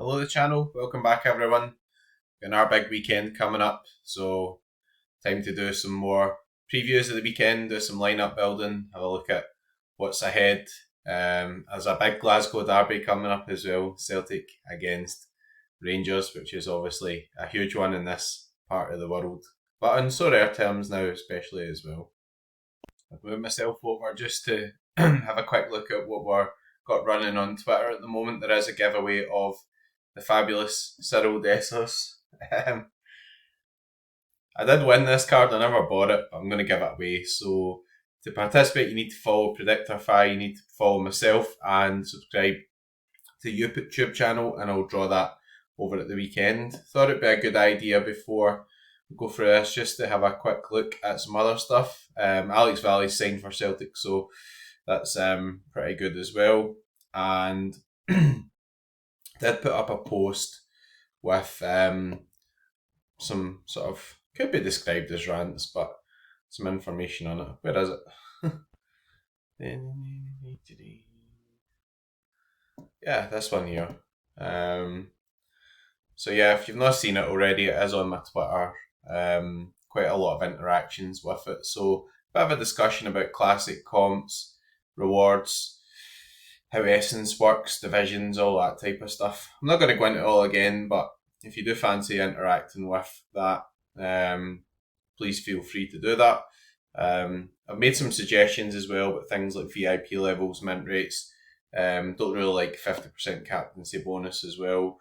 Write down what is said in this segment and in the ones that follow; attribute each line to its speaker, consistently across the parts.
Speaker 1: Hello the channel, welcome back everyone. Got our big weekend coming up, so time to do some more previews of the weekend, do some lineup building, have a look at what's ahead. There's a big Glasgow derby coming up as well, Celtic against Rangers, which is obviously a huge one in this part of the world, but in Sorare terms now especially as well. I've moved myself over just to have a quick look at what we're got running on Twitter at the moment. There is a giveaway of the fabulous Cyril Dessers. Um, I did win this card, I never bought it, but I'm going to give it away. So to participate, you need to follow Predictorfy, you need to follow myself and subscribe to YouTube channel, and I'll draw that over at the weekend. Thought it'd be a good idea before we go through this just to have a quick look at some other stuff. Alex Valley's signed for Celtic, so that's pretty good as well. And did put up a post with some sort of, could be described as rants, but some information on it. Where is it? Yeah, this one here. So yeah, if you've not seen it already, it is on my Twitter. Quite a lot of interactions with it. So a bit of a discussion about classic comps, rewards, how Essence works, divisions, all that type of stuff. I'm not going to go into it all again, but if you do fancy interacting with that, please feel free to do that. I've made some suggestions as well, but things like VIP levels, mint rates. Don't really like 50% captaincy bonus as well.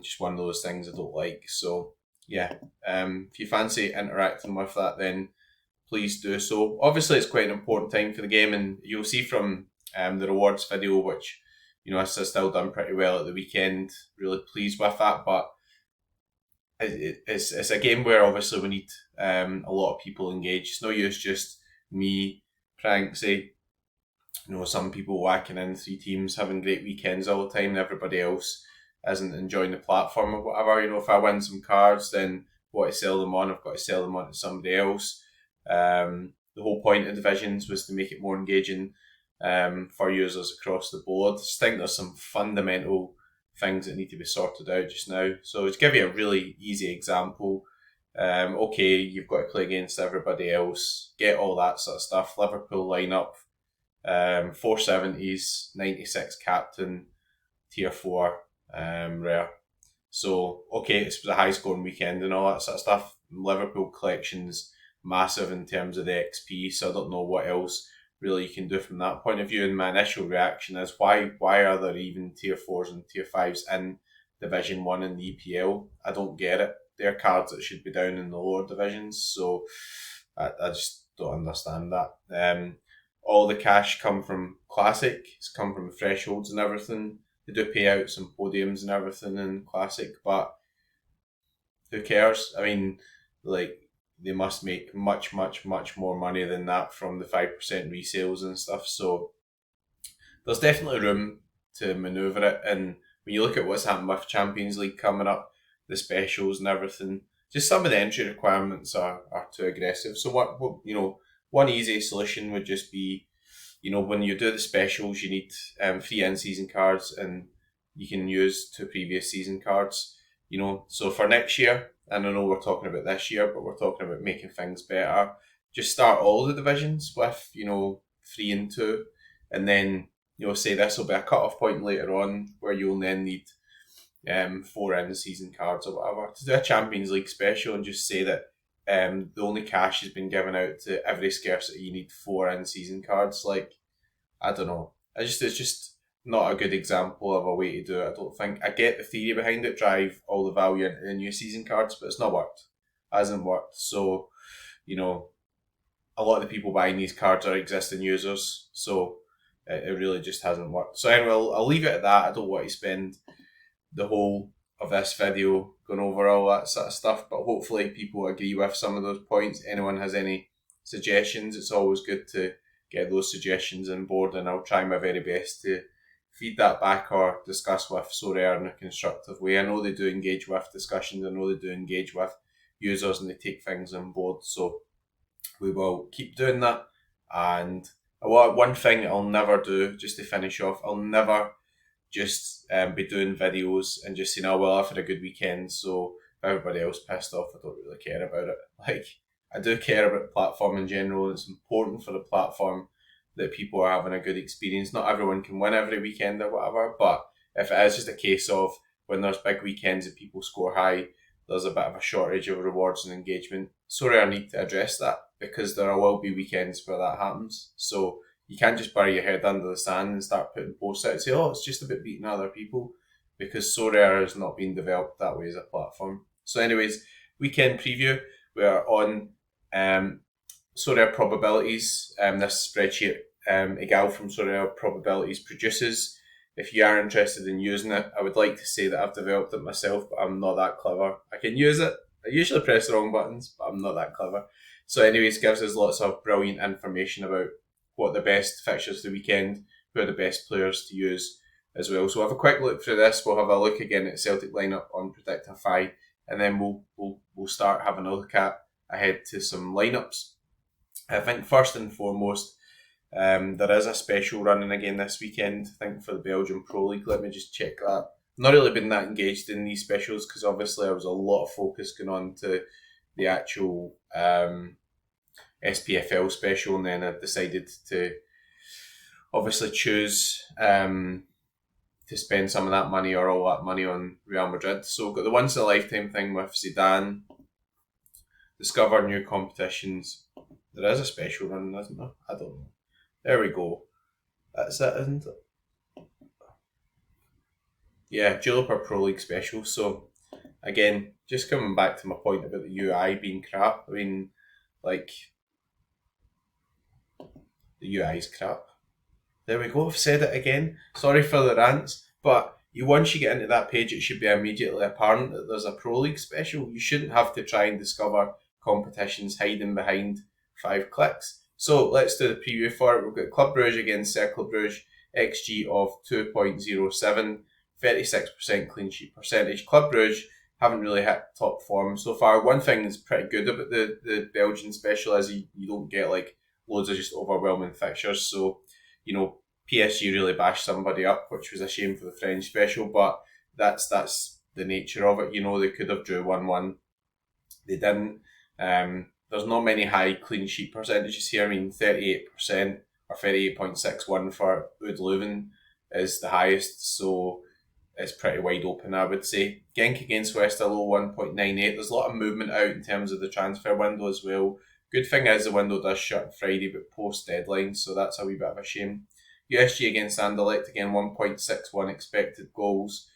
Speaker 1: Just one of those things I don't like. So yeah, if you fancy interacting with that, then please do so. Obviously, it's quite an important time for the game, and you'll see from the rewards video, which I've still done pretty well at the weekend. Really pleased with that, but it's a game where obviously we need a lot of people engaged. It's no use just me, Pranksy, some people whacking in 3 teams, having great weekends all the time, and everybody else isn't enjoying the platform or whatever. If I win some cards, then what I sell them on, I've got to sell them on to somebody else. The whole point of divisions was to make it more engaging for users across the board. I just think there's some fundamental things that need to be sorted out just now. So to give you a really easy example, okay, you've got to play against everybody else, get all that sort of stuff. Liverpool lineup, 470s, 96 captain, tier 4, rare. So, okay, it was a high scoring weekend and all that sort of stuff. Liverpool collection's massive in terms of the XP, so I don't know what else really you can do from that point of view. And my initial reaction is, why are there even tier 4s and tier 5s in Division 1 in the EPL? I don't get it. They're cards that should be down in the lower divisions, so I just don't understand that. All the cash come from Classic, it's come from thresholds and everything. They do pay out some podiums and everything in Classic, but who cares? I mean, they must make much, much, much more money than that from the 5% resales and stuff. So there's definitely room to manoeuvre it. And when you look at what's happened with Champions League coming up, the specials and everything, just some of the entry requirements are too aggressive. So one easy solution would just be, when you do the specials, you need 3 in-season cards, and you can use 2 previous season cards. So for next year, and I know we're talking about this year, but we're talking about making things better. Just start all the divisions with 3 and 2, and then say this will be a cut-off point later on where you'll then need 4 in-season cards or whatever to do a Champions League special, and just say that the only cash has been given out to every scarcity. You need 4 in-season cards. I don't know. It's just not a good example of a way to do it. I don't think. I get the theory behind it, drive all the value into the new season cards, but it's not worked. It hasn't worked. So, a lot of the people buying these cards are existing users. So it really just hasn't worked. So anyway, I'll leave it at that. I don't want to spend the whole of this video going over all that sort of stuff, but hopefully people agree with some of those points. Anyone has any suggestions, it's always good to get those suggestions on board, and I'll try my very best to feed that back or discuss with Sorare in a constructive way. I know they do engage with discussions, I know they do engage with users, and they take things on board, so we will keep doing that. And one thing I'll never do, just to finish off, I'll never just be doing videos and just saying, oh, well, I've had a good weekend, so if everybody else pissed off, I don't really care about it. Like, I do care about the platform in general. It's important for the platform that people are having a good experience. Not everyone can win every weekend or whatever, but if it is just a case of when there's big weekends and people score high, there's a bit of a shortage of rewards and engagement. Sorry, I need to address that because there will be weekends where that happens. So you can't just bury your head under the sand and start putting posts out and say, oh, it's just about beating other people, because Sorare has not been developed that way as a platform. So anyways, weekend preview. We are on Sorare Probabilities. This spreadsheet a gal from Sorare Probabilities produces. If you are interested in using it, I would like to say that I've developed it myself, but I'm not that clever. I can use it. I usually press the wrong buttons, but I'm not that clever. So anyways, gives us lots of brilliant information about what the best fixtures of the weekend, who are the best players to use as well. So we'll have a quick look through this. We'll have a look again at Celtic lineup on Predictorfy, and then we'll start having a look at ahead to some lineups. I think first and foremost, there is a special running again this weekend, I think, for the Belgian Pro League. Let me just check that. I've not really been that engaged in these specials because obviously there was a lot of focus going on to the actual SPFL special, and then I decided to obviously choose to spend some of that money or all that money on Real Madrid. So we've got the once in a lifetime thing with Zidane, discover new competitions. There is a special run, isn't there? I don't know. There we go. That's it, isn't it? Yeah, Juniper Pro League special. So, again, just coming back to my point about the UI being crap. I mean, like, the UI is crap. There we go, I've said it again. Sorry for the rants, but once you get into that page, it should be immediately apparent that there's a Pro League special. You shouldn't have to try and discover competitions hiding behind 5 clicks. So let's do the preview for it. We've got Club Brugge against Cercle Brugge, XG of 2.07, 36% clean sheet percentage. Club Brugge haven't really hit top form so far. One thing that's pretty good about the Belgian special is you don't get like loads of just overwhelming fixtures. So, you know, PSG really bashed somebody up, which was a shame for the French special, but that's the nature of it. You know, they could have drew 1-1. They didn't. There's not many high clean sheet percentages here. I mean, 38% or 38.61 for Oud Leuven is the highest, so it's pretty wide open, I would say. Genk against Westerlo, 1.98. There's a lot of movement out in terms of the transfer window as well. Good thing is the window does shut on Friday, but post deadline, so that's a wee bit of a shame. USG against Anderlecht, again, 1.61 expected goals.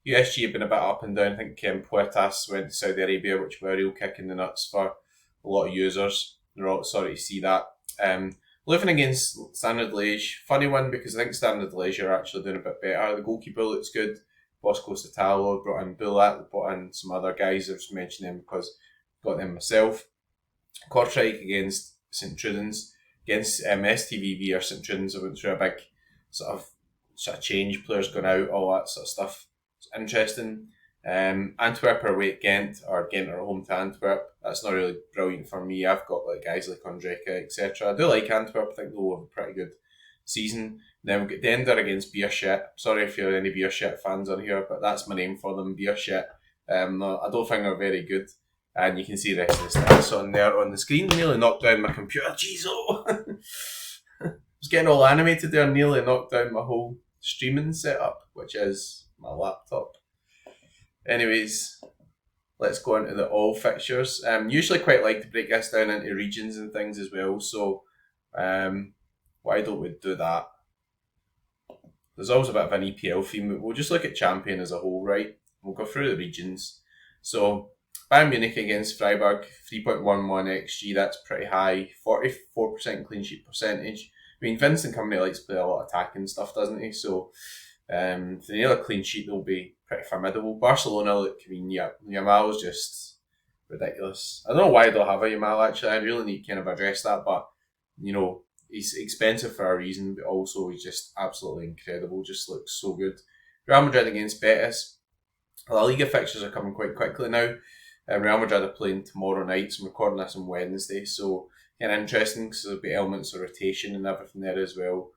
Speaker 1: USG have been a bit up and down. I think Puertas went to Saudi Arabia, which were a real kick in the nuts for a lot of users. They're all sorry to see that. Leuven against Standard Liège, funny one because I think Standard Liège are actually doing a bit better. The goalkeeper looks good. Bosco Satalo, brought in Bulat, brought in some other guys. I've just mentioned them because I've got them myself. Kortrijk against St Trudens. Against STVV or St Trudens, I went through a big sort of change, players going out, all that sort of stuff. It's interesting. Antwerp are away at Ghent, or Ghent are home to Antwerp. That's not really brilliant for me. I've got like guys like Ondrejka, etc. I do like Antwerp. I think they'll have a pretty good season. Then we've got Dender against Beershit. Sorry if you're any Beershit fans on here, but that's my name for them, Beershit. No, I don't think they're very good. And you can see the rest of the stats on there on the screen. Nearly knocked down my computer. Jeez, oh! I was getting all animated there, nearly knocked down my whole streaming setup, which is my laptop. Anyways, let's go into the all fixtures. Usually quite like to break this down into regions and things as well, so why don't we do that? There's always a bit of an EPL theme, but we'll just look at Champion as a whole, right? We'll go through the regions. So, Bayern Munich against Freiburg, 3.11 XG, that's pretty high. 44% clean sheet percentage. I mean, Vincent Company likes to play a lot of attacking stuff, doesn't he? So, if they nail a clean sheet, they'll be pretty formidable. Barcelona, look, I mean, yeah, Yamal's just ridiculous. I don't know why they don't have a Yamal, actually. I really need to kind of address that, but, you know, he's expensive for a reason, but also he's just absolutely incredible. Just looks so good. Real Madrid against Betis. La Liga fixtures are coming quite quickly now. Real Madrid are playing tomorrow night, so I'm recording this on Wednesday, so kind of interesting because there'll be elements of rotation and everything there as well.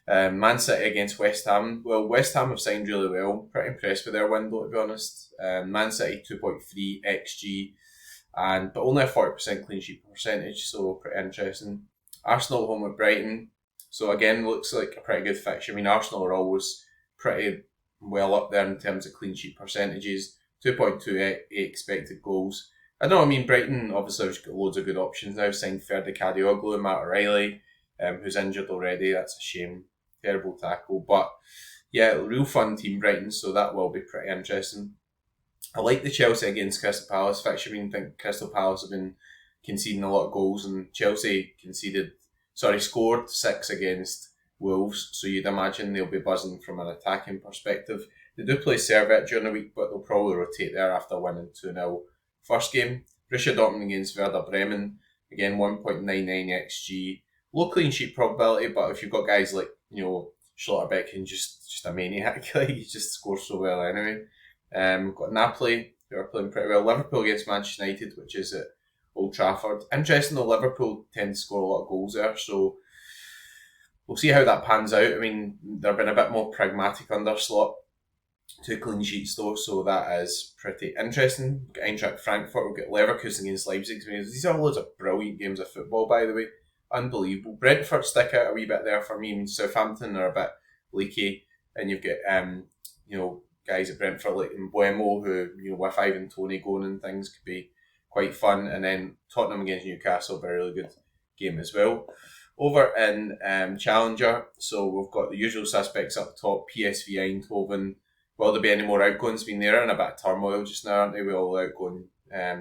Speaker 1: Man City against West Ham. Well, West Ham have signed really well. Pretty impressed with their window, to be honest. Man City 2.3 XG, but only a 40% clean sheet percentage, so pretty interesting. Arsenal home with Brighton. So again, looks like a pretty good fixture. I mean, Arsenal are always pretty well up there in terms of clean sheet percentages. 2.2 expected goals. I know, I mean, Brighton obviously has got loads of good options now. Signed Ferdi Kadioglu and Matt O'Reilly, who's injured already. That's a shame. Terrible tackle. But yeah, real fun team, Brighton, so that will be pretty interesting. I like the Chelsea against Crystal Palace fixture. I mean, I think Crystal Palace have been conceding a lot of goals, and Chelsea scored 6 against Wolves, so you'd imagine they'll be buzzing from an attacking perspective. They do play Servette during the week, but they'll probably rotate there after winning 2-0 first game. Borussia Dortmund against Werder Bremen, again 1.99 XG. Low clean sheet probability, but if you've got guys like, Schlotterbeck and just a maniac, like, he just scores so well anyway. We've got Napoli, who are playing pretty well. Liverpool against Manchester United, which is at Old Trafford. Interesting though, Liverpool tend to score a lot of goals there, so we'll see how that pans out. I mean, they've been a bit more pragmatic under Slot. 2 clean sheets though, so that is pretty interesting. We've got Eintracht Frankfurt, we've got Leverkusen against Leipzig. I mean, these are loads of brilliant games of football, by the way. Unbelievable. Brentford stick out a wee bit there for me. I mean, Southampton are a bit leaky, and you've got guys at Brentford like Mbuemo, who, with Ivan Toney going and things, could be quite fun. And then Tottenham against Newcastle, be a really good game as well. Over in Challenger, so we've got the usual suspects up top, PSV Eindhoven. Will there be any more outgoings? I mean, they're in a bit of turmoil just now, aren't they, with all the outgoing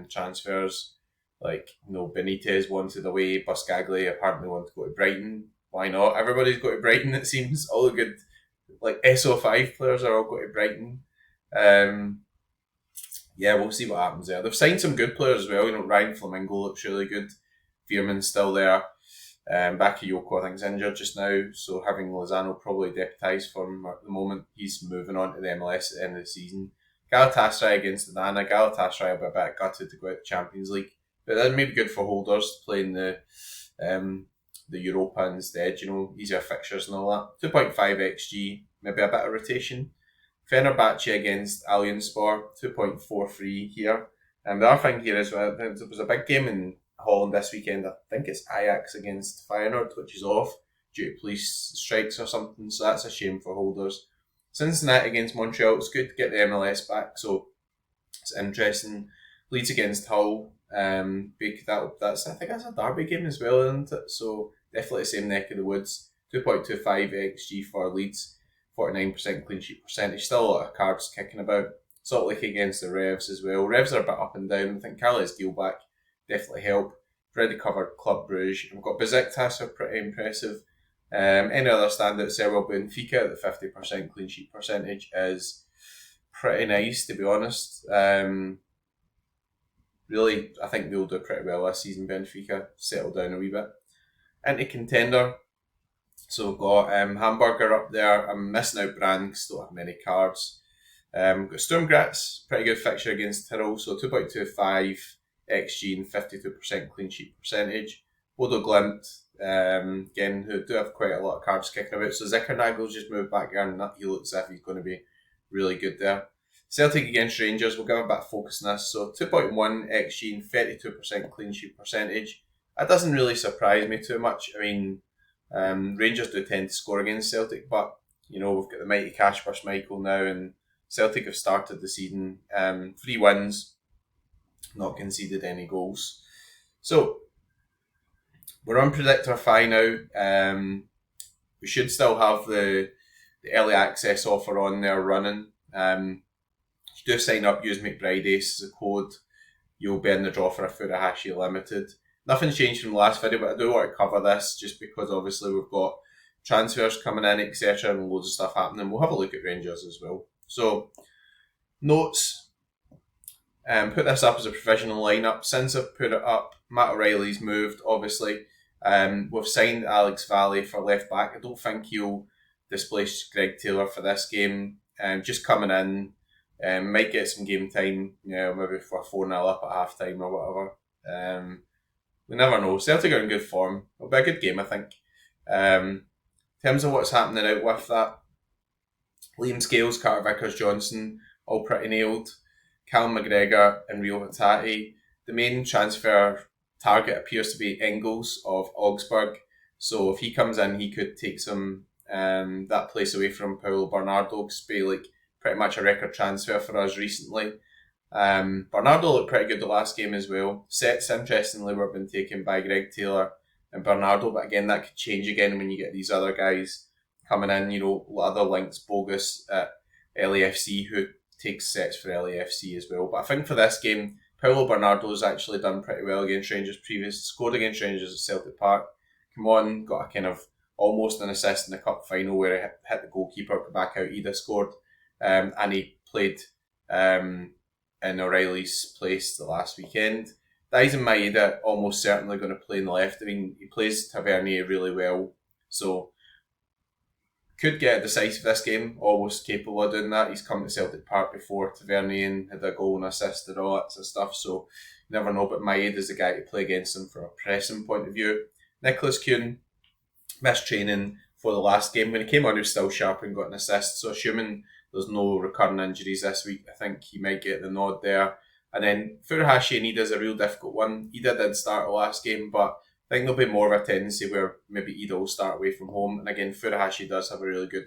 Speaker 1: transfers? Like, Benitez wanted away, Buscaglia apparently wanted to go to Brighton. Why not? Everybody's got to Brighton, it seems. All the good, SO5 players are all going to Brighton. Yeah, we'll see what happens there. They've signed some good players as well. Ryan Flamingo looks really good. Veerman's still there. Bakayoko, I think, is injured just now, so having Lozano probably deputised for him at the moment. He's moving on to the MLS at the end of the season. Galatasaray against Zidane. Galatasaray will be a bit gutted to go out to Champions League, but that may be good for holders playing the Europa instead. Easier fixtures and all that. 2.5 XG, maybe a bit of rotation. Fenerbahce against Allianspor, 2.43 here. And the other thing here is, there was a big game in Holland this weekend. I think it's Ajax against Feyenoord, which is off due to police strikes or something, so that's a shame for holders. Cincinnati against Montreal, it's good to get the MLS back, so it's interesting. Leeds against Hull, I think that's a derby game as well, isn't it? So definitely the same neck of the woods. 2.25 XG for Leeds, 49% clean sheet percentage, still a lot of cards kicking about. Salt Lake against the Revs as well. Revs are a bit up and down. I think Carles Gilbach definitely help. Already covered Club Brugge. We've got Besiktas, are pretty impressive. Any other standouts there? Well, Benfica, the 50% clean sheet percentage is pretty nice, to be honest. Really, I think they'll do pretty well this season, Benfica. Settle down a wee bit. Into contender. So we've got Hamburger up there. I'm missing out Brand because I don't have many cards. We've got Sturm Graz, pretty good fixture against Tyrol, so 2.25 XG and 52% clean sheet percentage. Bodo Glimt, again, who do have quite a lot of cards kicking about. So Zickernagel's just moved back there, and he looks as if he's going to be really good there. Celtic against Rangers, we'll give a bit of focus on this. So 2.1 XG and 32% clean sheet percentage. That doesn't really surprise me too much. I mean, Rangers do tend to score against Celtic, but we've got the mighty Kasper Schmeichel now, and Celtic have started the season 3 wins, not conceded any goals. So we're on Predictorfy now. We should still have the early access offer on there running. If you do sign up, use McBride Ace as a code, you'll be in the draw for a Furuhashi Limited. Nothing's changed from the last video, but I do want to cover this just because obviously we've got transfers coming in, etc., and loads of stuff happening. We'll have a look at Rangers as well. So, notes. Put this up as a provisional lineup. Since I've put it up, Matt O'Reilly's moved, obviously. We've signed Alex Valley for left back. I don't think he'll displace Greg Taylor for this game. Just coming in, might get some game time, maybe for 4-0 up at half time or whatever. We never know. Celtic are in good form. It'll be a good game, I think. In terms of what's happening out with that, Liam Scales, Carter Vickers-Johnson, all pretty nailed. Callum McGregor and Rio Hattati. The main transfer target appears to be Engels of Augsburg. So if he comes in, he could take some that place away from Paulo Bernardo. It's been like pretty much a record transfer for us recently. Bernardo looked pretty good the last game as well. Sets, interestingly, were been taken by Greg Taylor and Bernardo, but again, that could change again when you get these other guys coming in, other links, Bogus at LAFC, who takes sets for LAFC as well. But I think for this game, Paulo Bernardo's actually done pretty well against Rangers scored against Rangers at Celtic Park. Come on, got a kind of almost an assist in the cup final where he hit the goalkeeper, put back out, Ida scored, and he played in O'Reilly's place the last weekend. Daisen Maeda almost certainly going to play in the left. I mean, he plays Tavernier really well, so could get decisive this game, always capable of doing that. He's come to Celtic Park before Tavernier and had a goal and assist and all that sort of stuff, so you never know, but Maeda is the guy to play against him from a pressing point of view. Nicholas Kuhn missed training for the last game. When he came on, he was still sharp and got an assist, so assuming there's no recurring injuries this week, I think he might get the nod there. And then Furuhashi and Ida's a real difficult one. Ida did start the last game, but I think there'll be more of a tendency where maybe Ida will start away from home. And again, Furuhashi does have a really good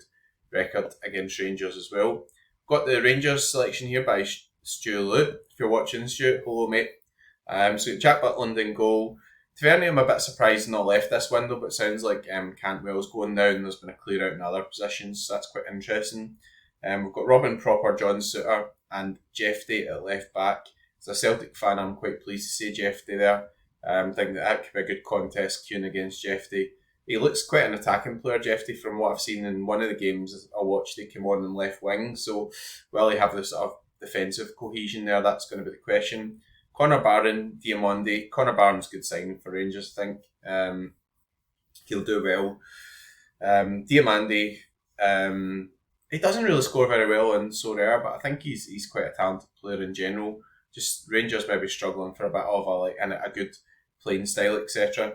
Speaker 1: record against Rangers as well. Got the Rangers selection here by Stu Lew. If you're watching, Stu, hello mate. So Jack Butland in goal. Tavernier, I'm a bit surprised not left this window, but it sounds like Cantwell's going down. There's been a clear out in other positions, so that's quite interesting. We've got Robin Proper, John Suter, and Jeffrey at left back. As a Celtic fan, I'm quite pleased to see Jeffrey there. I think that could be a good contest, Kuhn against Jeffrey. He looks quite an attacking player, Jeffrey, from what I've seen in one of the games I watched. He came on in left wing, so will he have this sort of defensive cohesion there? That's going to be the question. Connor Barron, Diamondi. Connor Barron's a good signing for Rangers, I think. He'll do well. Diamandi, he doesn't really score very well in Sorare, but I think he's quite a talented player in general. Just Rangers maybe struggling for a bit of a good playing style, etc.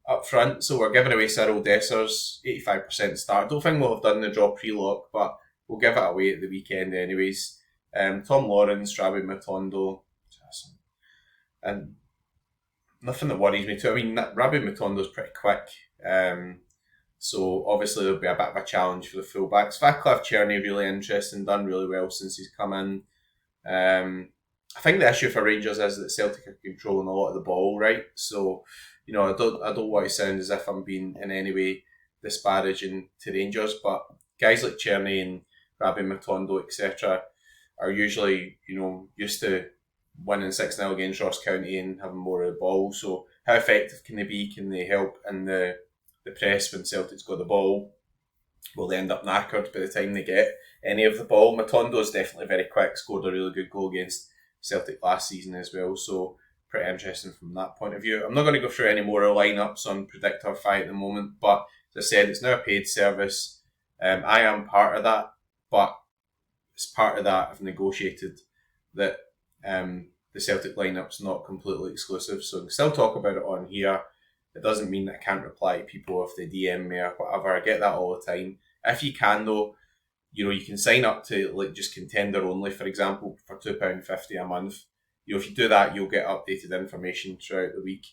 Speaker 1: Up front, so we're giving away Cyril Dessers, 85% start. Don't think we'll have done the draw pre-lock, but we'll give it away at the weekend anyways. Tom Lawrence, Rabbi Matondo, and nothing that worries me too. I mean, Rabbi Matondo's pretty quick, so obviously there'll be a bit of a challenge for the fullbacks. Vaclav Cherny, really interesting, done really well since he's come in. I think the issue for Rangers is that Celtic are controlling a lot of the ball, right? So, I don't want to sound as if I'm being in any way disparaging to Rangers, but guys like Cherny and Rabbi Matondo, etc., are usually, used to winning 6-0 against Ross County and having more of the ball. So how effective can they be? Can they help in the press when Celtic's got the ball? Will they end up knackered by the time they get any of the ball? Matondo is definitely very quick, scored a really good goal against Celtic last season as well, so pretty interesting from that point of view. I'm not going to go through any more lineups on Predictorfy at the moment, but as I said, it's now a paid service. I am part of that, but as part of that, I've negotiated that the Celtic lineup's not completely exclusive, so I can still talk about it on here. It doesn't mean that I can't reply to people if they DM me or whatever. I get that all the time. If you can though, you can sign up to just Contender only, for example, for £2.50 a month. If you do that, you'll get updated information throughout the week.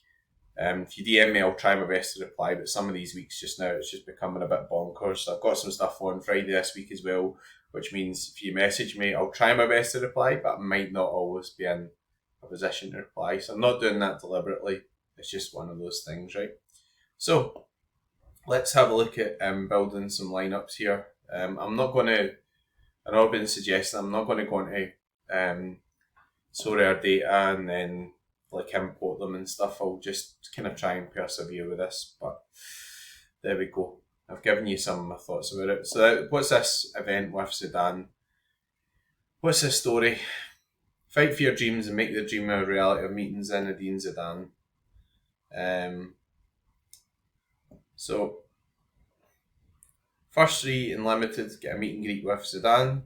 Speaker 1: If you DM me, I'll try my best to reply, but some of these weeks just now, it's just becoming a bit bonkers. So I've got some stuff on Friday this week as well, which means if you message me, I'll try my best to reply, but I might not always be in a position to reply. So I'm not doing that deliberately. It's just one of those things, right? So let's have a look at building some lineups here. I'm not going to, I know I've been suggesting, I'm not going to go into Sorare data and then import them and stuff. I'll just kind of try and persevere with this, but there we go. I've given you some of my thoughts about it. So what's this event with Zidane? What's this story? Fight for your dreams and make the dream a reality of meeting Zinedine Zidane. So first 3 in limited get a meet and greet with Zidane.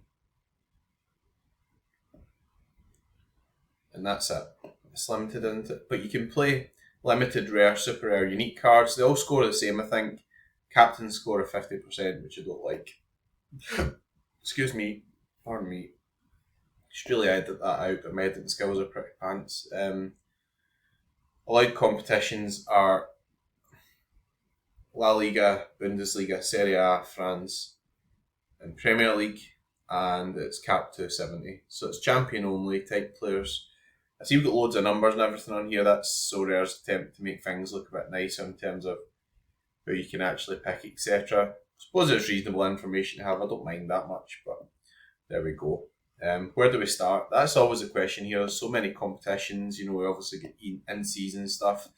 Speaker 1: And that's it. It's limited, isn't it? But you can play limited, rare, super rare, unique cards. They all score the same, I think. captain score of 50%, which I don't like. Excuse me, pardon me. Should really edit that out, but my editing skills are pretty pants. Allowed competitions are La Liga, Bundesliga, Serie A, France, and Premier League, and it's capped to 70. So it's champion only type players. I see we've got loads of numbers and everything on here. That's Sorare's attempt to make things look a bit nicer in terms of who you can actually pick, etc. I suppose it's reasonable information to have. I don't mind that much, but there we go. Where do we start? That's always a question here. There's so many competitions. You know, we obviously get in-season stuff.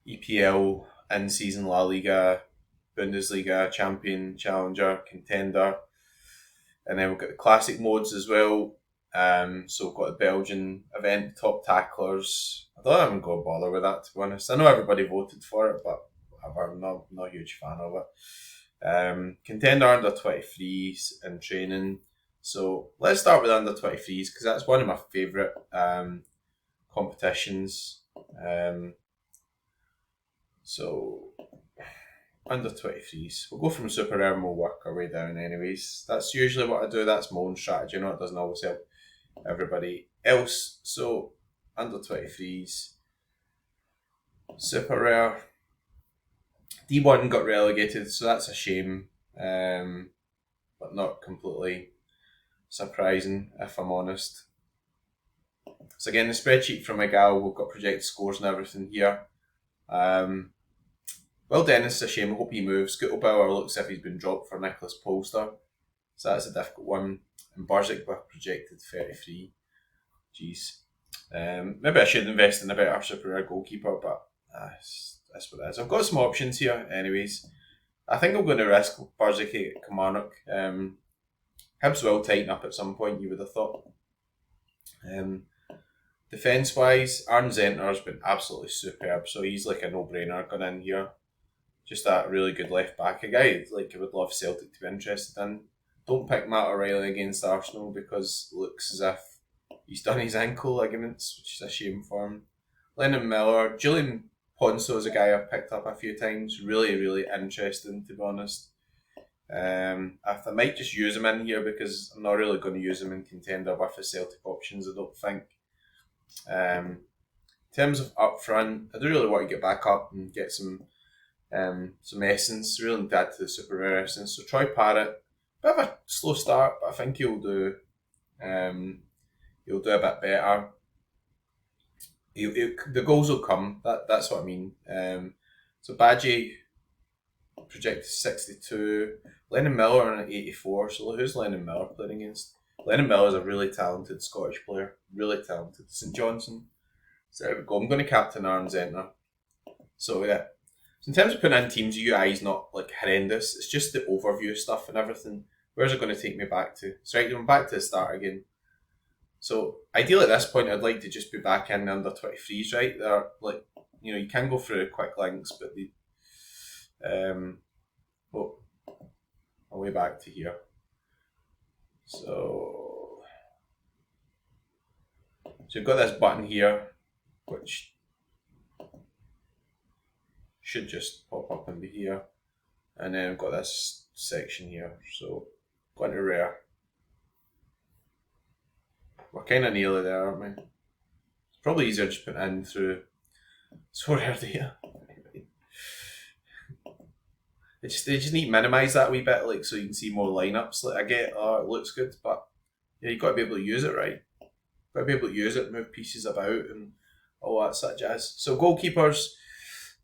Speaker 1: EPL, in-season La Liga, Bundesliga, Champion, Challenger, Contender. And then we've got the classic modes as well. So we've got the Belgian event, top tacklers. I don't even go bother with that, to be honest. I know everybody voted for it, but whatever, I'm not a huge fan of it. Contender under 23s and training. So let's start with under 23s because that's one of my favourite competitions. So under 23s. We'll go from super rare and we'll work our way down anyways. That's usually what I do. That's my own strategy. You know, it doesn't always help everybody else. So under 23s. Super rare. D1 got relegated, so that's a shame. But not completely surprising, if I'm honest. So again, the spreadsheet from Miguel, we've got projected scores and everything here. Well, Dennis, a shame. I hope he moves. Scuttlebauer looks as if he's been dropped for Nicholas Polster. So that's a difficult one. And Barzik were projected 33. Jeez. Maybe I should invest in a better super rare goalkeeper, but that's what it is. I've got some options here anyways. I think I'm going to risk Barzik at Kilmarnock. Hibs will tighten up at some point, you would have thought. Defence-wise, Arne Zentner's been absolutely superb, so he's like a no-brainer going in here. Just a really good left-back. A guy like I would love Celtic to be interested in. Don't pick Matt O'Reilly against Arsenal because it looks as if he's done his ankle ligaments, which is a shame for him. Lennon Miller, Julian Ponso is a guy I've picked up a few times. Really, really interesting, to be honest. I might just use him in here because I'm not really going to use him in Contender with the Celtic options, I don't think. In terms of up front, I do really want to get back up and get some essence. Really need to add to the super rare essence. So Troy Parrott, bit of a slow start, but I think he'll do a bit better. The goals will come. That's what I mean. So Badgie projected 62. Lennon Miller on an 84. So who's Lennon Miller playing against? Lennon Miller is a really talented Scottish player. Really talented. St Johnson. So there we go. I'm going to captain Arne Zentner. So yeah. So in terms of putting in teams, UI is not like horrendous. It's just the overview stuff and everything. Where's it going to take me back to? So right, I'm back to the start again. So ideally at this point, I'd like to just be back in the under 23s, right? They're like, you know, you can go through quick links, but the I'll way back to here. So you've got this button here, which should just pop up into here, and then I've got this section here. So go into rare. We're kind of nearly there, aren't we? It's probably easier just putting in through Sorare data. They just need to minimise that a wee bit, like so you can see more lineups. Like I get, it looks good, but yeah, you've got to be able to use it right. Got to be able to use it, move pieces about, and all that sort of jazz. So goalkeepers,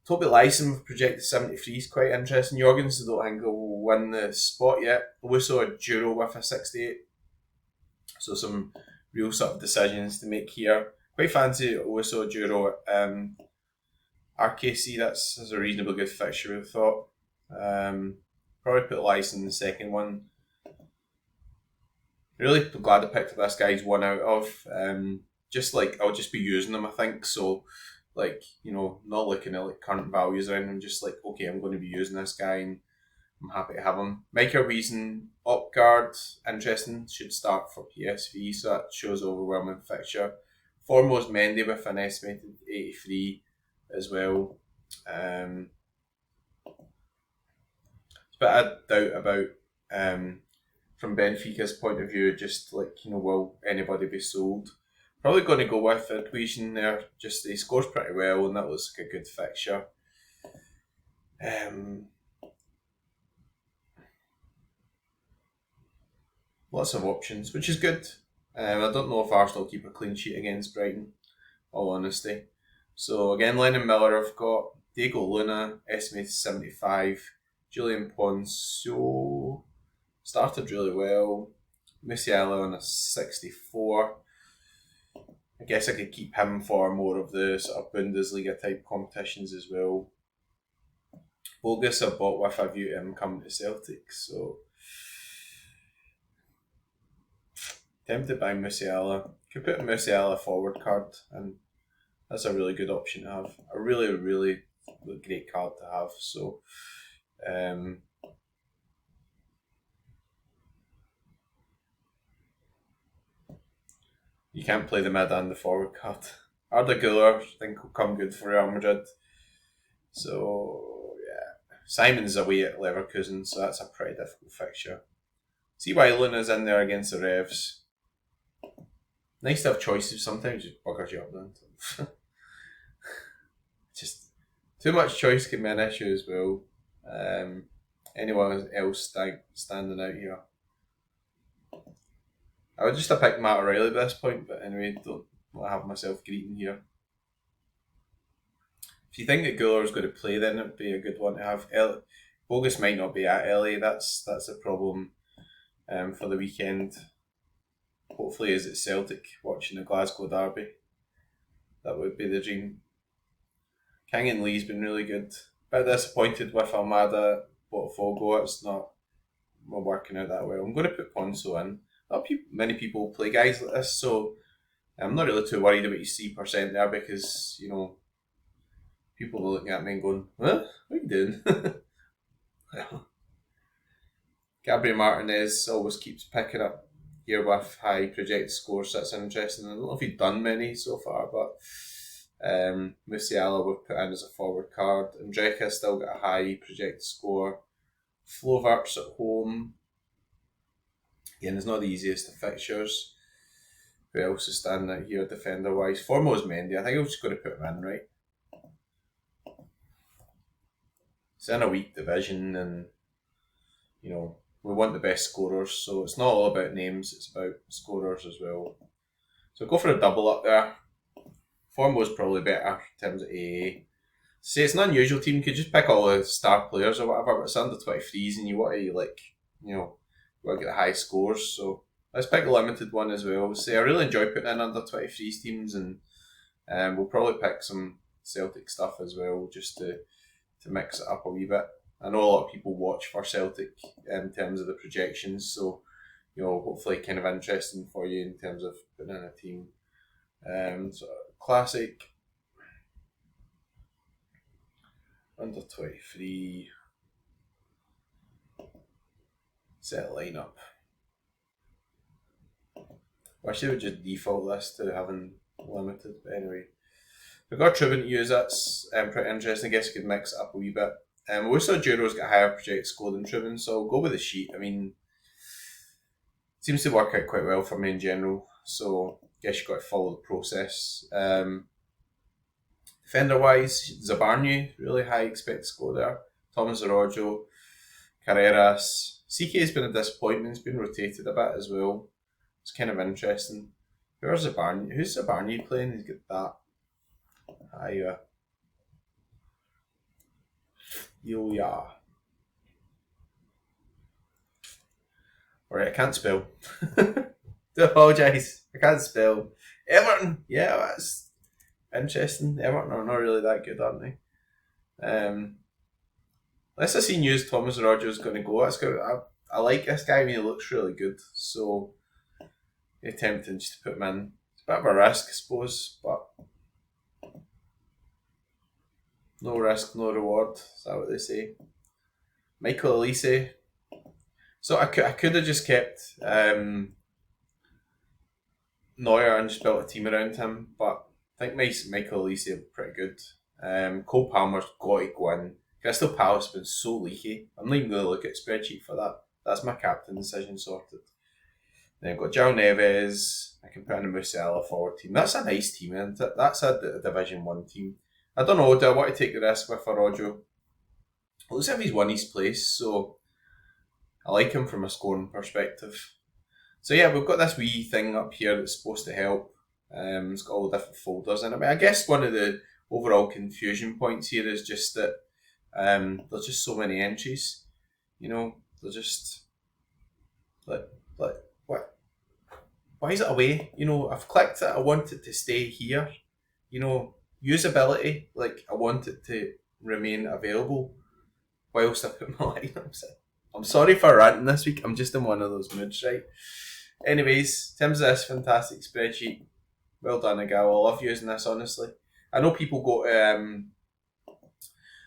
Speaker 1: Toby Lyson projected 73 is quite interesting. Jorgensen don't think will win the spot yet. We saw a Duro with a 68. So some real sort of decisions to make here. Quite fancy Owiso Duro RKC, that's a reasonably good fixture, I would have thought. Probably put Lyson in the second one. Really glad I picked up this guy's one out of. Just like, I'll just be using them, I think. So, like, you know, not looking at like current values or anything. I'm just like, okay, I'm going to be using this guy and I'm happy to have him. Michael Wiesen, Opgaard, interesting, should start for PSV, so that shows overwhelming fixture. Foremost Mendy with an estimated 83 as well. But I doubt about from Benfica's point of view, just like, will anybody be sold? Probably going to go with the Norwegian there. Just he scores pretty well, and that looks like a good fixture. Lots of options, which is good. I don't know if Arsenal keep a clean sheet against Brighton, all honesty. So again, Lennon Miller, I've got Diego Luna, estimated 75. Julian Ponce started really well. Musiala on a 64. I guess I could keep him for more of the sort of Bundesliga type competitions as well. Bogus I bought with a view to him coming to Celtic, so tempted by Musiala. Could put Musiala forward card, and that's a really good option to have. A really, really great card to have. So, you can't play the mid and the forward card. Arda Güler, I think, will come good for Real Madrid. So, yeah. Simon's away at Leverkusen, so that's a pretty difficult fixture. See why Luna's in there against the Revs. Nice to have choices, sometimes just buggers you up then. Just too much choice can be an issue as well. Anyone else standing out here? I would just have picked Matt O'Reilly at this point, but anyway, don't have myself greeting here. If you think that Guller's going to play, then it'd be a good one to have. Bogus might not be at LA. That's a problem for the weekend. Hopefully, is at Celtic watching the Glasgow derby. That would be the dream. King and Lee's been really good. Bit disappointed with Almada, Botafogo. It's not working out that well. I'm going to put Ponso in. Not many people play guys like this, so I'm not really too worried about your C% there because, people are looking at me and going, what are you doing? Gabriel Martinez always keeps picking up here with high projected scores, so that's interesting. I don't know if he's done many so far, but Musiala we've put in as a forward card. Andreka still got a high projected score. Floverts at home. Again, it's not the easiest of fixtures. Who else is standing out here defender wise? Foremost Mendy. I think I'm just going to put him in, right? It's in a weak division, and we want the best scorers, so it's not all about names, it's about scorers as well. So go for a double up there. Foremost probably better in terms of AA. Say it's an unusual team, you could just pick all the star players or whatever, but it's under 23s and you want to get the high scores, so let's pick a limited one as well. Say I really enjoy putting in under 23s teams, and we'll probably pick some Celtic stuff as well, just to mix it up a wee bit. I know a lot of people watch for Celtic in terms of the projections, so hopefully kind of interesting for you in terms of putting in a team. So classic under 23 set lineup. Wish they would just default this to having limited, but anyway. We've got Trubin to use, that's pretty interesting. I guess you could mix it up a wee bit. We also saw Juro's got a higher projected score than Trubin, so I'll go with the sheet. I mean, it seems to work out quite well for me in general, so I guess you've got to follow the process. Defender-wise, Zabarnyi, really high expected score there. Thomas Araujo, Carreras. CK has been a disappointment, he's been rotated a bit as well. It's kind of interesting. Who's Zabarnyi playing? He's got that. Yuya. Alright, I can't spell. Do apologise. I can't spell. Everton. Yeah, that's interesting. Everton are not really that good, aren't they? Unless I see news Thomas Rogers going to go. I like this guy. I mean, he looks really good. So, it's tempting just to put him in. It's a bit of a risk, I suppose, but no risk, no reward. Is that what they say? Michael Elise. So I could have just kept Neuer and just built a team around him, but I think Michael Elise are pretty good. Cole Palmer's got to go in. Crystal Palace has been so leaky. I'm not even going to look at spreadsheet for that. That's my captain decision sorted. Then I've got João Neves. I can put in a Musiala forward team. That's a nice team, isn't it? That's a Division 1 team. I don't know, do I want to take the risk with Araujo? It looks like he's won his place, so I like him from a scoring perspective. So yeah, we've got this wee thing up here that's supposed to help. It's got all different folders in it. I guess one of the overall confusion points here is just that there's just so many entries. They're just like what? Why is it away? I've clicked it. I want it to stay here. Usability. I want it to remain available whilst I put my lineups in. I'm sorry for ranting this week. I'm just in one of those moods, right? Anyways, in terms of this fantastic spreadsheet, well done, Agal. I love using this, honestly. I know people go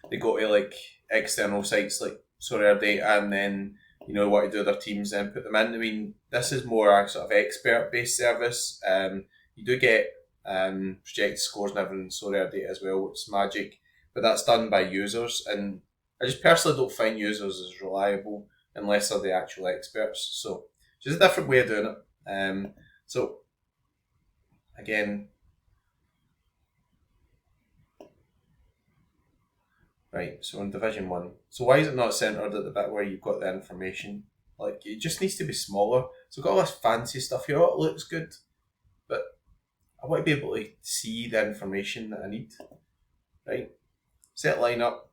Speaker 1: to external sites like Sorare Data and then what to do with their teams and put them in. I mean, this is more a sort of expert-based service. You do get projected scores and everything in Sorare Data as well, which is magic, but that's done by users, and I just personally don't find users as reliable unless they're the actual experts. So just a different way of doing it. So again, right, so in Division 1. So why is it not centred at the bit where you've got the information? It just needs to be smaller. So we've got all this fancy stuff here. Oh, it looks good. But I want to be able to see the information that I need. Right? Set lineup.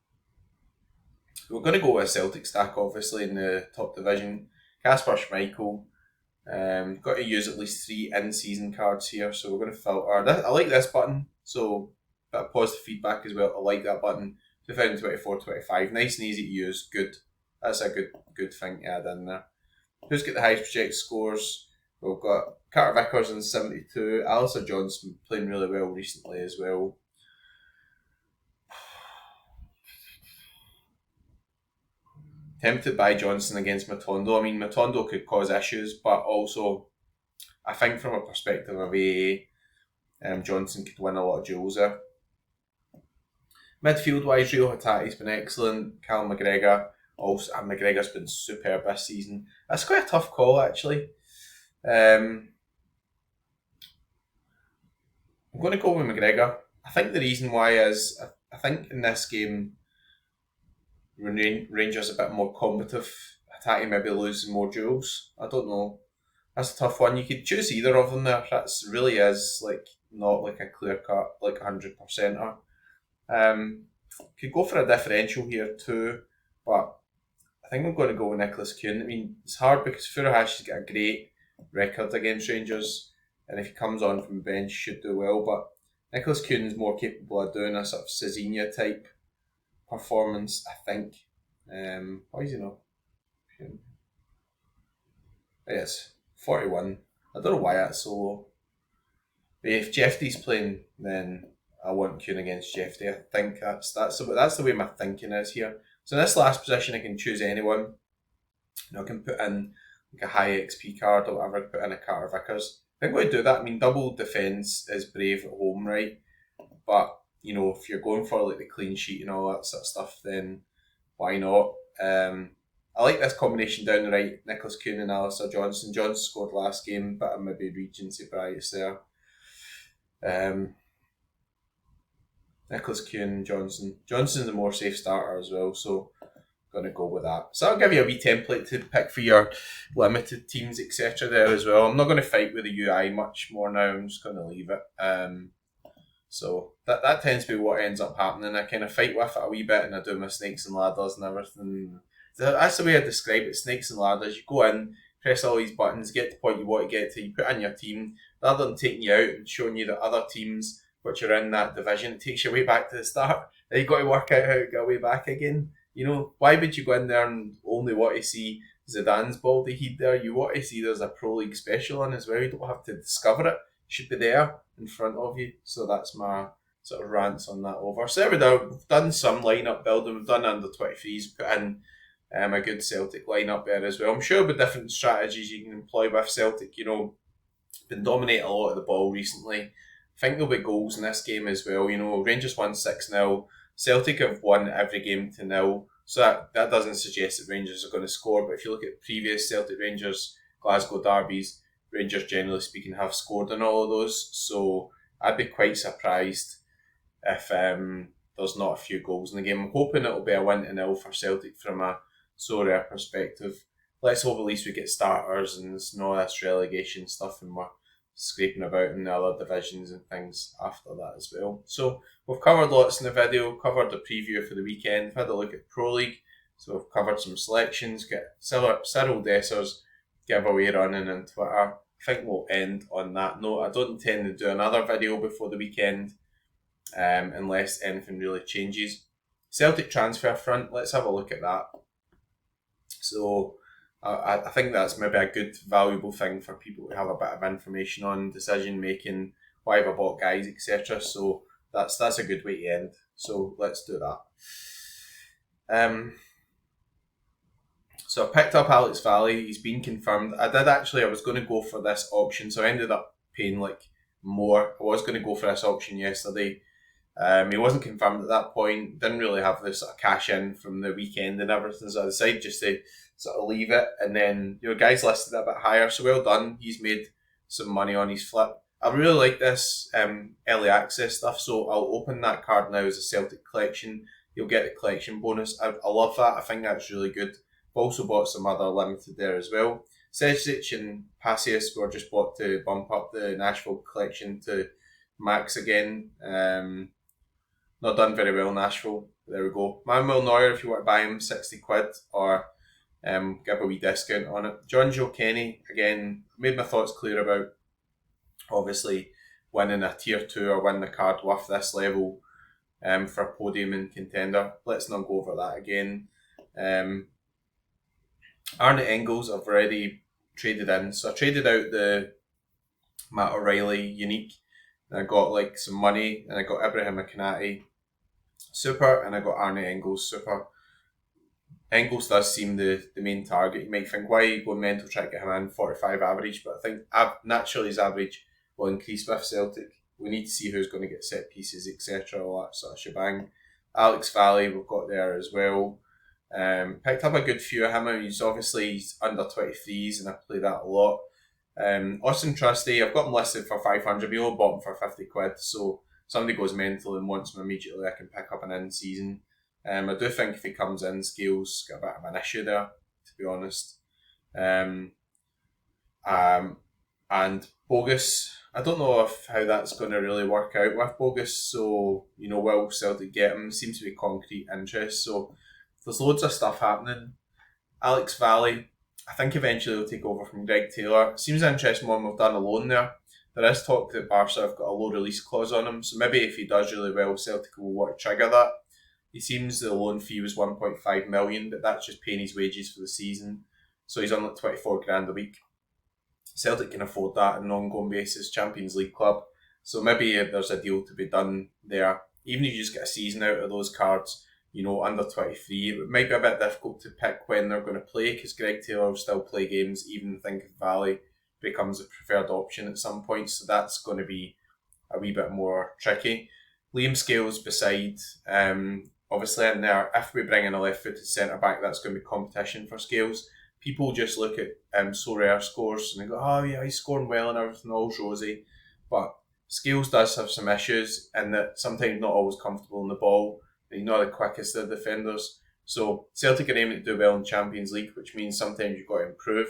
Speaker 1: We're going to go with a Celtic stack, obviously, in the top division. Kasper Schmeichel. Got to use at least 3 in-season cards here, so we're going to filter. I like this button, so a bit of positive feedback as well. I like that button. 2024-25, nice and easy to use. Good. That's a good thing to add in there. Who's got the highest projected scores? We've got Carter Vickers in 72. Alistair Johnson playing really well recently as well. Tempted by Johnson against Matondo. I mean, Matondo could cause issues, but also I think from a perspective of AA, Johnson could win a lot of duels there. Midfield-wise, Rio Hatate's been excellent. Cal McGregor, also, and McGregor's been superb this season. That's quite a tough call, actually. I'm going to go with McGregor. I think the reason why is, I think in this game, Rangers a bit more combative. Hatate maybe losing more duels. I don't know. That's a tough one. You could choose either of them there. That's really is not a clear cut, 100%er. Could go for a differential here too, but I think I'm going to go with Nicholas Kuhn. I mean, it's hard because Furuhashi's got a great record against Rangers, and if he comes on from the bench, he should do well. But Nicholas Kuhn is more capable of doing a sort of Cezinha type performance, I think. Why is he not? Yes, 41. I don't know why that's so low. But if Jeffrey's playing, then I want Kuhn against Jeffrey. I think that's the way my thinking is here. So in this last position, I can choose anyone. I can put in a high XP card or whatever. Put in a Carter Vickers. I think I'm going to do that. I mean, double defence is brave at home, right? But if you're going for the clean sheet and all that sort of stuff, then why not? I like this combination down the right. Nicholas Kuhn and Alistair Johnson. Johnson scored last game, but maybe regency bias there. Nicholas Kuhn, Johnson. Johnson's a more safe starter as well, so I'm going to go with that. So I'll give you a wee template to pick for your limited teams, etc. there as well. I'm not going to fight with the UI much more now. I'm just going to leave it. So that tends to be what ends up happening. I kind of fight with it a wee bit and I do my snakes and ladders and everything. That's the way I describe it, snakes and ladders. You go in, press all these buttons, get to the point you want to get to, you put in your team, rather than taking you out and showing you the other teams which are in that division, it takes you way back to the start. Then you've got to work out how to get way back again. Why would you go in there and only want to see Zidane's baldy head there? You want to see there's a Pro League special on as well. You don't have to discover it. It should be there in front of you. So that's my sort of rants on that over. So there we go. We've done some lineup building. We've done under 23s. Put in a good Celtic lineup there as well. I'm sure with different strategies you can employ with Celtic, been dominating a lot of the ball recently. I think there'll be goals in this game as well. Rangers won 6-0. Celtic have won every game to 0. So that doesn't suggest that Rangers are going to score. But if you look at previous Celtic Rangers Glasgow derbies, Rangers generally speaking have scored in all of those. So I'd be quite surprised if there's not a few goals in the game. I'm hoping it'll be a 1-0 for Celtic from a Sorare perspective. Let's hope at least we get starters and there's no this relegation stuff and we're scraping about in the other divisions and things after that as well. So we've covered lots in the video, covered the preview for the weekend, we've had a look at Pro League, so we've covered some selections, get Cyril Dessers giveaway running on Twitter. I think we'll end on that note. I don't intend to do another video before the weekend unless anything really changes. Celtic transfer front, let's have a look at that. So I think that's maybe a good, valuable thing for people to have a bit of information on decision making, why have I bought guys, etc. So that's a good way to end. So let's do that. So I picked up Alex Valley. He's been confirmed. I was going to go for this auction, so I ended up paying more. I was going to go for this auction yesterday. He wasn't confirmed at that point. Didn't really have this sort of cash in from the weekend and everything, so I decided just to sort of leave it. And then guys listed a bit higher, so well done. He's made some money on his flip. I really like this early access stuff, so I'll open that card now as a Celtic collection. You'll get the collection bonus. I love that. I think that's really good. I've also bought some other limited there as well. Sejcic and Passius were just bought to bump up the Nashville collection to max again. Not done very well in Nashville. There we go. Manuel Neuer, if you want to buy him, 60 quid or give a wee discount on it. John Joe Kenny, again, made my thoughts clear about obviously winning a tier 2 or win the card with this level for a podium and contender. Let's not go over that again. Arne Engels I've already traded in. So I traded out the Matt O'Reilly unique. And I got some money and I got Ibrahim Konate super and I got Arne Engels super. Engels does seem the main target. You might think, why are you going mental trying to get him in 45 average? But I think naturally his average will increase with Celtic. We need to see who's going to get set pieces, etc. All that sort of shebang. Alex Valley we've got there as well. Picked up a good few of him. He's under 23s and I play that a lot. Austin Trusty, I've got him listed for 500, we only bought him for 50 quid, so if somebody goes mental and wants him immediately, I can pick up an in-season. I do think if he comes in, Scales got a bit of an issue there, to be honest. And Bogus, I don't know how that's going to really work out with Bogus, so, will Celtic get him? Seems to be concrete interest, so there's loads of stuff happening. Alex Valley, I think eventually he'll take over from Greg Taylor. Seems an interesting one we've done alone there. There is talk that Barca have got a low release clause on him, so maybe if he does really well, Celtic will want to trigger that. He seems the loan fee was 1.5 million, but that's just paying his wages for the season. So he's on 24 grand a week. Celtic can afford that on an ongoing basis, Champions League club. So maybe there's a deal to be done there. Even if you just get a season out of those cards, under 23, it might be a bit difficult to pick when they're going to play because Greg Taylor will still play games, even think if Valley becomes a preferred option at some point. So that's going to be a wee bit more tricky. Liam Scales beside, obviously in there, if we bring in a left-footed centre-back, that's going to be competition for Scales. People just look at Sorare scores and they go, oh yeah, he's scoring well and everything, all's rosy. But Scales does have some issues in that sometimes not always comfortable in the ball. He's not the quickest of defenders. So Celtic are aiming to do well in Champions League, which means sometimes you've got to improve.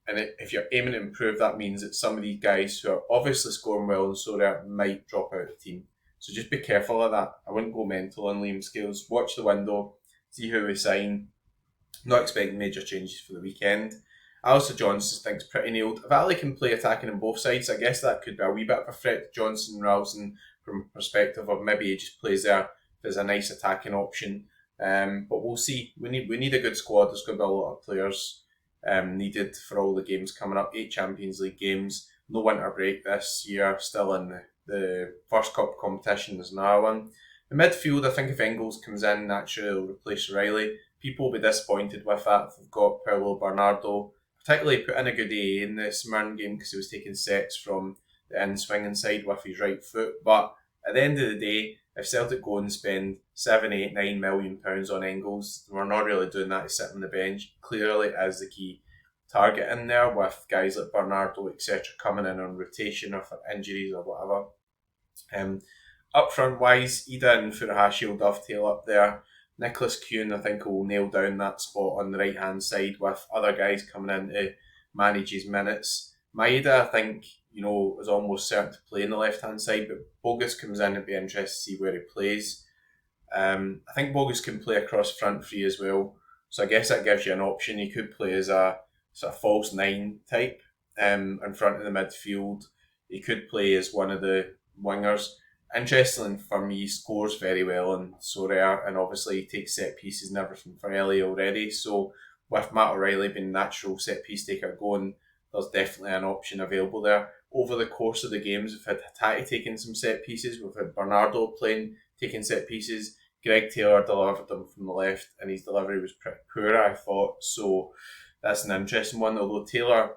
Speaker 1: And if you're aiming to improve, that means that some of these guys who are obviously scoring well in Sorare might drop out of the team. So just be careful of that. I wouldn't go mental on Liam Scales. Watch the window, see who we sign. Not expecting major changes for the weekend. Alistair Johnson thinks pretty nailed. If Ali can play attacking on both sides, I guess that could be a wee bit of a threat to Johnson and Ralston from a perspective of maybe he just plays there as a nice attacking option. But we'll see. We need a good squad. There's going to be a lot of players needed for all the games coming up. 8 Champions League games. No winter break this year. Still in the first cup competition. There's another one. The midfield, I think if Engels comes in, naturally he'll replace Riley. People will be disappointed with that if they've got Paulo Bernardo. Particularly put in a good AA in the Smyrna game because he was taking sets from the in-swinging side with his right foot. But at the end of the day, if Celtic go and spend 7, 8, 9 million pounds on Engels, we're not really doing that to sit on the bench. Clearly, as the key target in there with guys like Bernardo, etc., coming in on rotation or for injuries or whatever. Up front wise, Ida and Furuhashi will dovetail up there. Nicholas Kuhn, I think, will nail down that spot on the right hand side with other guys coming in to manage his minutes. Maeda, I think, is almost certain to play on the left hand side, but Bogus comes in. It'd be interesting to see where he plays. I think Bogus can play across front three as well, so I guess that gives you an option. He could play as a sort of false nine type in front of the midfield. He could play as one of the wingers. Interestingly for me, he scores very well in Sorare, and obviously he takes set pieces and everything for Ellie already. So with Matt O'Reilly being natural set piece taker going, there's definitely an option available there. Over the course of the games, we've had Hattati taking some set pieces, we've had Bernardo taking set pieces. Greg Taylor delivered them from the left, and his delivery was pretty poor, I thought. So that's an interesting one. Although Taylor,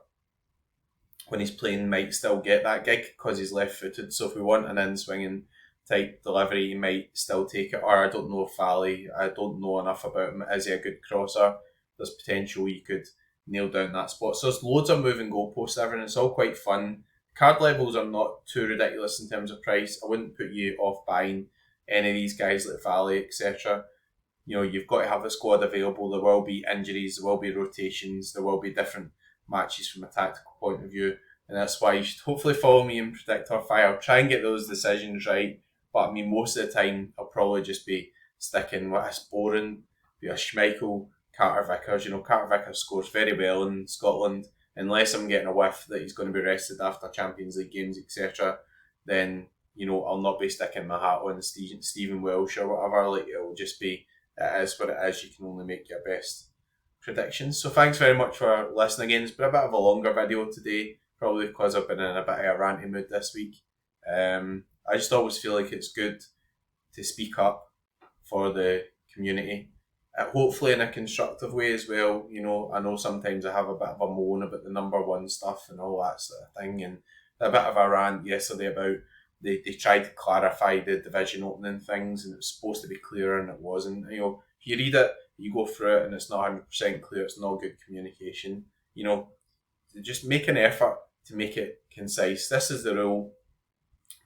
Speaker 1: when he's playing, might still get that gig because he's left-footed. So if we want an in-swinging type delivery, he might still take it. Or I don't know if Ali, I don't know enough about him. Is he a good crosser? There's potential you could nail down that spot. So there's loads of moving goalposts there, and it's all quite fun. Card levels are not too ridiculous in terms of price. I wouldn't put you off buying any of these guys like Valley, etc. You've got to have a squad available. There will be injuries, there will be rotations, there will be different matches from a tactical point of view, and that's why you should hopefully follow me in Predictorfy. I'll try and get those decisions right, but I mean, most of the time I'll probably just be sticking with a boring, be a Schmeichel, Carter Vickers. Carter Vickers scores very well in Scotland. Unless I'm getting a whiff that he's going to be rested after Champions League games, etc., then I'll not be sticking my hat on Stephen Welsh or whatever. Like, it'll just be, it is what it is. You can only make your best predictions. So thanks very much for listening again. It's been a bit of a longer video today, probably because I've been in a bit of a ranty mood this week. I just always feel like it's good to speak up for the community. Hopefully in a constructive way as well. I know sometimes I have a bit of a moan about the number one stuff and all that sort of thing, and a bit of a rant yesterday about they tried to clarify the division opening things, and it was supposed to be clearer and it wasn't. If you read it, you go through it and it's not 100% clear, it's not good communication. Just make an effort to make it concise. This is the rule,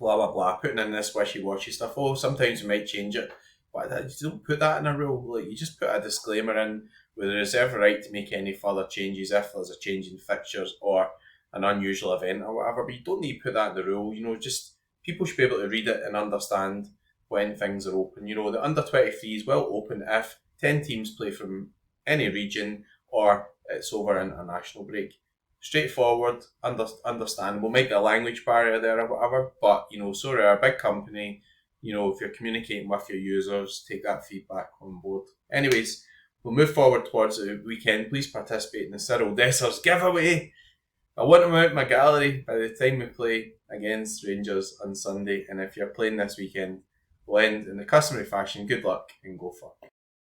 Speaker 1: blah blah blah, putting in this wishy-washy stuff. Sometimes you might change it. But you don't put that in a rule. Like, you just put a disclaimer in with the reserve right to make any further changes if there's a change in fixtures or an unusual event or whatever. But you don't need to put that in the rule. Just people should be able to read it and understand when things are open. The under 23s will open if 10 teams play from any region or it's over an international break. Straightforward, understandable. Might be a language barrier there or whatever, but Sorare, a big company. If you're communicating with your users, take that feedback on board. Anyways, we'll move forward towards the weekend. Please participate in the Cyril Dessers giveaway. I want them out in my gallery by the time we play against Rangers on Sunday. And if you're playing this weekend, we'll end in the customary fashion. Good luck and go for it.